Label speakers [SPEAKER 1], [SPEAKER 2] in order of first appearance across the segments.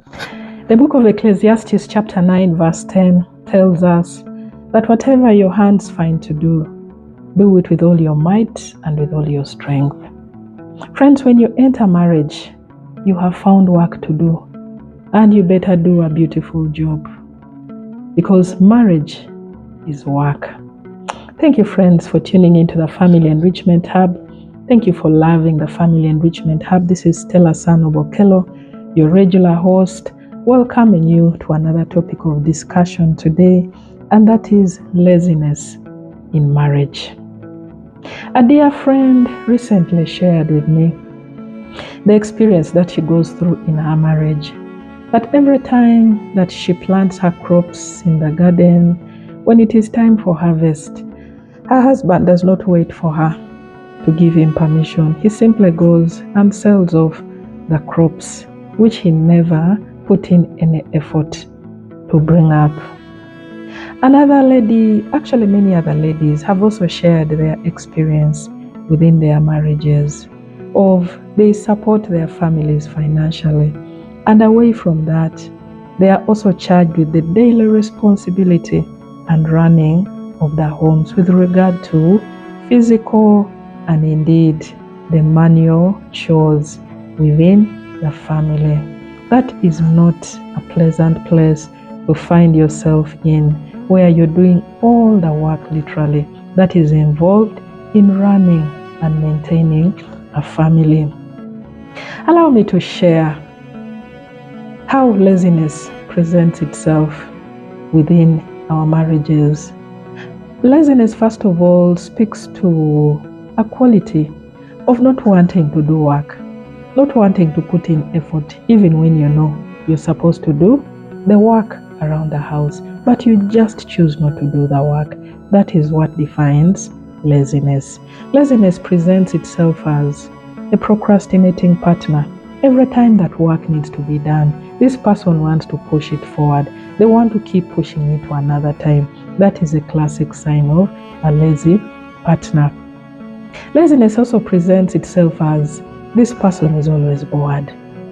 [SPEAKER 1] The book of Ecclesiastes chapter 9 verse 10 tells us that whatever your hands find to do, do it with all your might and with all your strength. Friends, when you enter marriage, you have found work to do, and you better do a beautiful job, because marriage is work. Thank you, friends, for tuning into the Family Enrichment Hub. Thank you for loving the Family Enrichment Hub. This is Stella Sanobokelo, your regular host, welcoming you to another topic of discussion today, and that is laziness in marriage. A dear friend recently shared with me the experience that she goes through in her marriage. That every time that she plants her crops in the garden, when it is time for harvest, her husband does not wait for her to give him permission. He simply goes and sells off the crops, which he never put in any effort to bring up. Another lady, actually many other ladies, have also shared their experience within their marriages of they support their families financially, and away from that, they are also charged with the daily responsibility and running of their homes with regard to physical and indeed the manual chores within the family. That is not a pleasant place to find yourself in, where you're doing all the work literally that is involved in running and maintaining a family. Allow me to share how laziness presents itself within our marriages. Laziness, first of all, speaks to a quality of not wanting to do work, not wanting to put in effort, even when you know you're supposed to do the work around the house, but you just choose not to do the work. That is what defines laziness. Laziness presents itself as a procrastinating partner. Every time that work needs to be done, this person wants to push it forward. They want to keep pushing it to another time. That is a classic sign of a lazy partner. Laziness also presents itself as this person is always bored.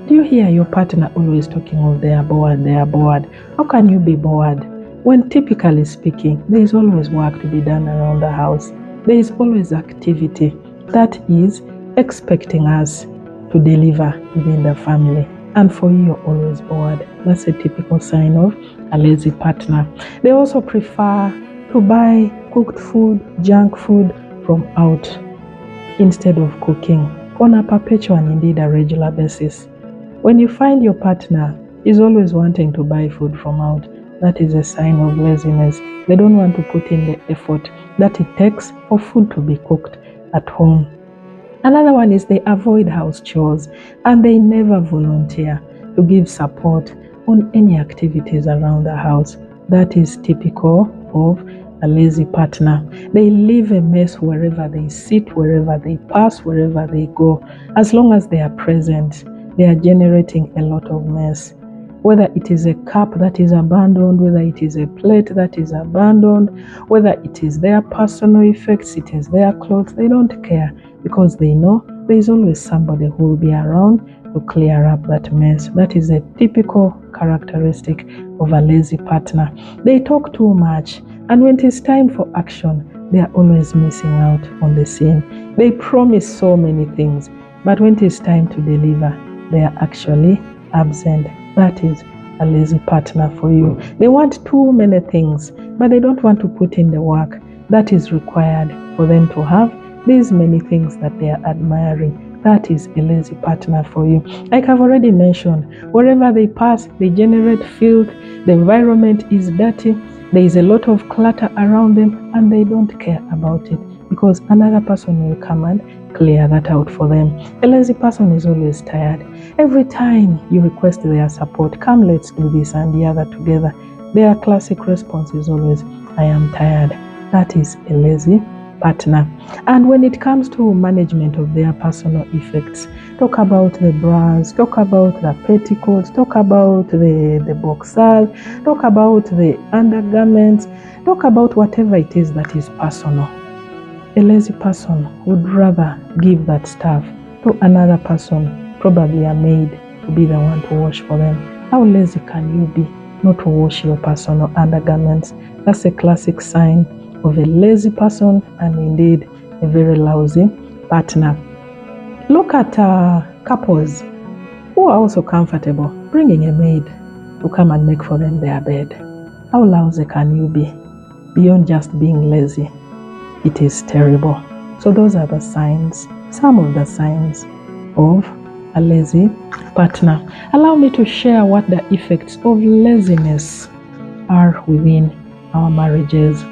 [SPEAKER 1] Do you hear your partner always talking of they are bored, they are bored? How can you be bored when, typically speaking, there is always work to be done around the house? There is always activity that is expecting us to deliver within the family. And for you, you're always bored. That's a typical sign of a lazy partner. They also prefer to buy cooked food, junk food from out instead of cooking on a perpetual and indeed a regular basis. When you find your partner is always wanting to buy food from out, that is a sign of laziness. They don't want to put in the effort that it takes for food to be cooked at home. Another one is they avoid house chores and they never volunteer to give support on any activities around the house. That is typical of a lazy partner. They leave a mess wherever they sit, wherever they pass, wherever they go. As long as they are present, they are generating a lot of mess. Whether it is a cup that is abandoned, whether it is a plate that is abandoned, whether it is their personal effects, it is their clothes, they don't care, because they know there is always somebody who will be around to clear up that mess. That is a typical characteristic of a lazy partner. They talk too much, and when it is time for action, they are always missing out on the scene. They promise so many things, but when it is time to deliver, they are actually absent. That is a lazy partner for you. They want too many things, but they don't want to put in the work that is required for them to have these many things that they are admiring. That is a lazy partner for you. Like I've already mentioned, wherever they pass, they generate filth. The environment is dirty. There is a lot of clutter around them, and they don't care about it because another person will come and clear that out for them. A lazy person is always tired. Every time you request their support, come, let's do this and the other together, their classic response is always, I am tired. That is a lazy partner. And when it comes to management of their personal effects, talk about the bras, talk about the petticoats, talk about the boxers, talk about the undergarments, talk about whatever it is that is personal. A lazy person would rather give that stuff to another person, probably a maid, to be the one to wash for them. How lazy can you be not to wash your personal undergarments? That's a classic sign of a lazy person and indeed a very lousy partner. Look at couples who are also comfortable bringing a maid to come and make for them their bed. How lousy can you be? Beyond just being lazy, it is terrible. So those are the signs, some of the signs of a lazy partner. Allow me to share what the effects of laziness are within our marriages.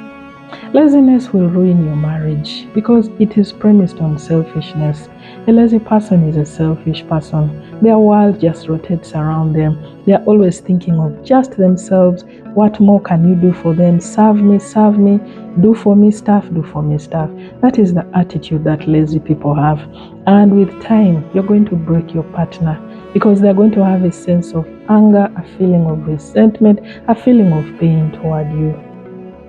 [SPEAKER 1] Laziness will ruin your marriage because it is premised on selfishness. A lazy person is a selfish person. Their world just rotates around them. They are always thinking of just themselves. What more can you do for them? Serve me, do for me stuff, do for me stuff. That is the attitude that lazy people have. And with time, you're going to break your partner because they're going to have a sense of anger, a feeling of resentment, a feeling of pain toward you.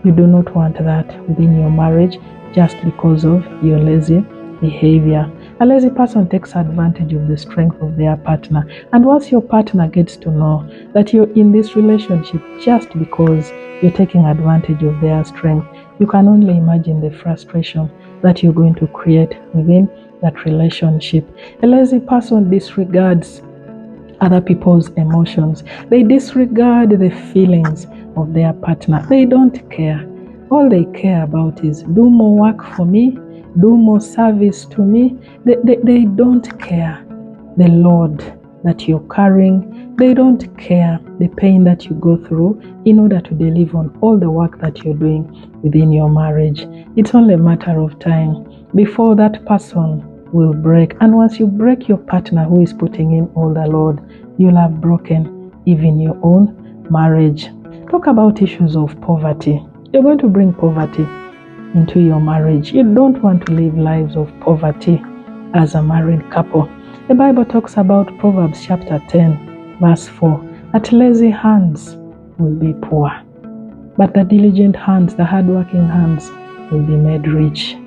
[SPEAKER 1] You do not want that within your marriage just because of your lazy behavior. A lazy person takes advantage of the strength of their partner. And once your partner gets to know that you're in this relationship just because you're taking advantage of their strength, you can only imagine the frustration that you're going to create within that relationship. A lazy person disregards other people's emotions. They disregard the feelings of their partner. They don't care. All they care about is do more work for me, do more service to me. They don't care the load that you're carrying. They don't care the pain that you go through in order to deliver on all the work that you're doing within your marriage. It's only a matter of time before that person will break. And once you break your partner who is putting in all the load, you'll have broken even your own marriage. Talk about issues of poverty. You're going to bring poverty into your marriage. You don't want to live lives of poverty as a married couple. The Bible talks about Proverbs chapter 10, verse 4, that lazy hands will be poor, but the diligent hands, the hardworking hands, will be made rich.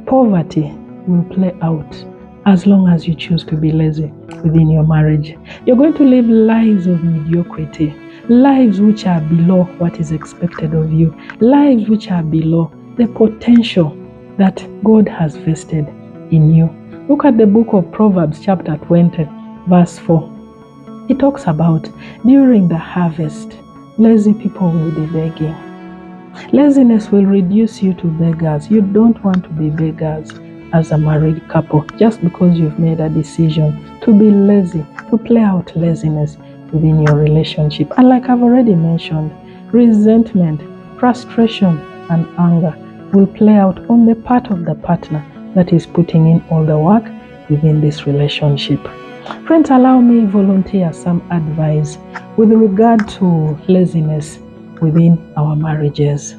[SPEAKER 1] Poverty will play out as long as you choose to be lazy within your marriage. You're going to live lives of mediocrity, lives which are below what is expected of you, lives which are below the potential that God has vested in you. Look at the book of Proverbs chapter 20, verse 4. It talks about during the harvest, lazy people will be begging. Laziness will reduce you to beggars. You don't want to be beggars as a married couple just because you've made a decision to be lazy, to play out laziness within your relationship. And like I've already mentioned, resentment, frustration, and anger will play out on the part of the partner that is putting in all the work within this relationship. Friends, allow me volunteer some advice with regard to laziness within our marriages.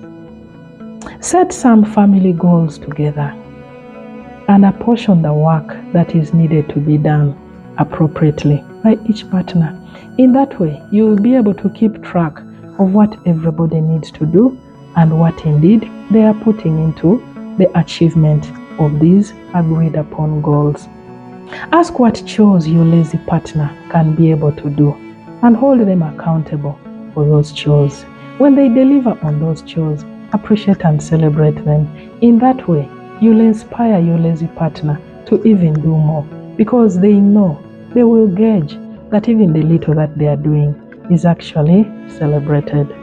[SPEAKER 1] Set some family goals together and apportion the work that is needed to be done appropriately by each partner. In that way, you will be able to keep track of what everybody needs to do and what indeed they are putting into the achievement of these agreed upon goals. Ask what chores your lazy partner can be able to do and hold them accountable for those chores. When they deliver on those chores, appreciate and celebrate them. In that way, you'll inspire your lazy partner to even do more because they know, they will gauge that even the little that they are doing is actually celebrated.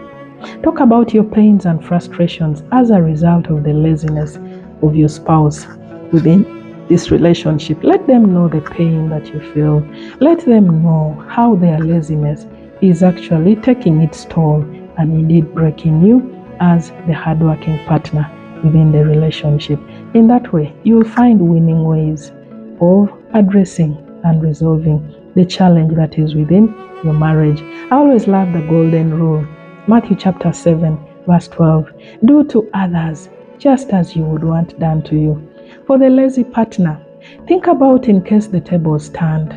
[SPEAKER 1] Talk about your pains and frustrations as a result of the laziness of your spouse within this relationship. Let them know the pain that you feel. Let them know how their laziness is actually taking its toll and indeed breaking you as the hardworking partner within the relationship. In that way, you will find winning ways of addressing and resolving the challenge that is within your marriage. I always love the golden rule. Matthew chapter 7, verse 12. Do to others just as you would want done to you. For the lazy partner, think about in case the tables turned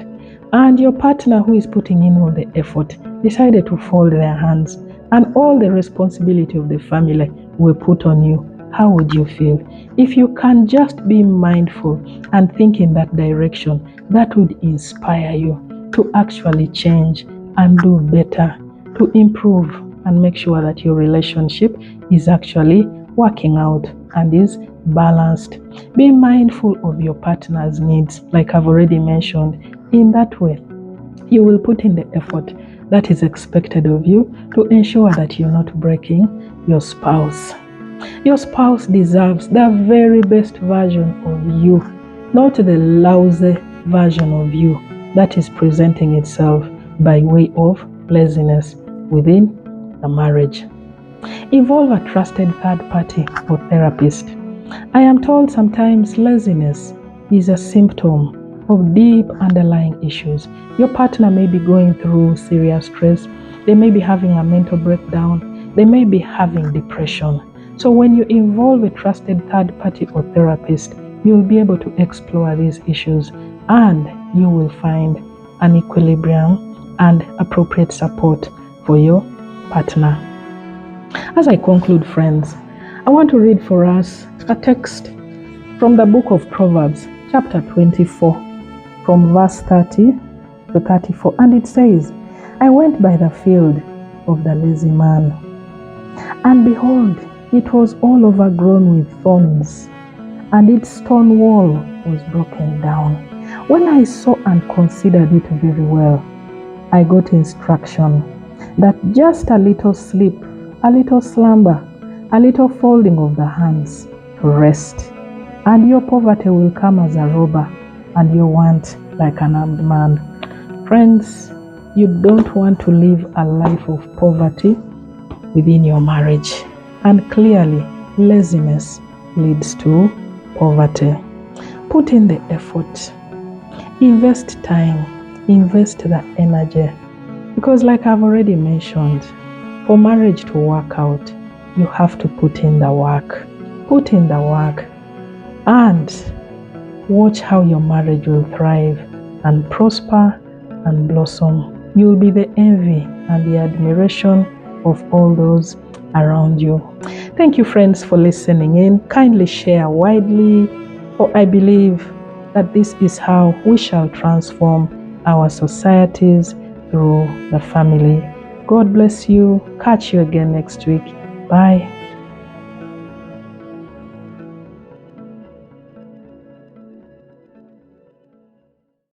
[SPEAKER 1] and your partner who is putting in all the effort decided to fold their hands and all the responsibility of the family were put on you. How would you feel? If you can just be mindful and think in that direction, that would inspire you to actually change and do better to improve and make sure that your relationship is actually working out and is balanced. Be mindful of your partner's needs, like I've already mentioned. In that way, you will put in the effort that is expected of you to ensure that you're not breaking your spouse. Your spouse deserves the very best version of you, not the lousy version of you that is presenting itself by way of laziness within the marriage. Involve a trusted third party or therapist. I am told sometimes laziness is a symptom of deep underlying issues. Your partner may be going through serious stress, they may be having a mental breakdown, they may be having depression. So when you involve a trusted third party or therapist, you'll be able to explore these issues and you will find an equilibrium and appropriate support for your partner. As I conclude, friends, I want to read for us a text from the book of Proverbs, chapter 24, from verse 30 to 34. And it says, I went by the field of the lazy man, and behold, it was all overgrown with thorns, and its stone wall was broken down. When I saw and considered it very well, I got instruction that just a little sleep, a little slumber, a little folding of the hands to rest, and your poverty will come as a robber, and your want like an armed man. Friends, you don't want to live a life of poverty within your marriage. And clearly, laziness leads to poverty. Put in the effort. Invest time. Invest the energy. Because like I've already mentioned, for marriage to work out, you have to put in the work. Put in the work. And watch how your marriage will thrive and prosper and blossom. You will be the envy and the admiration of all those around you. Thank you, friends, for listening in. Kindly share widely, for I believe that this is how we shall transform our societies through the family. God bless you. Catch you again next week. Bye.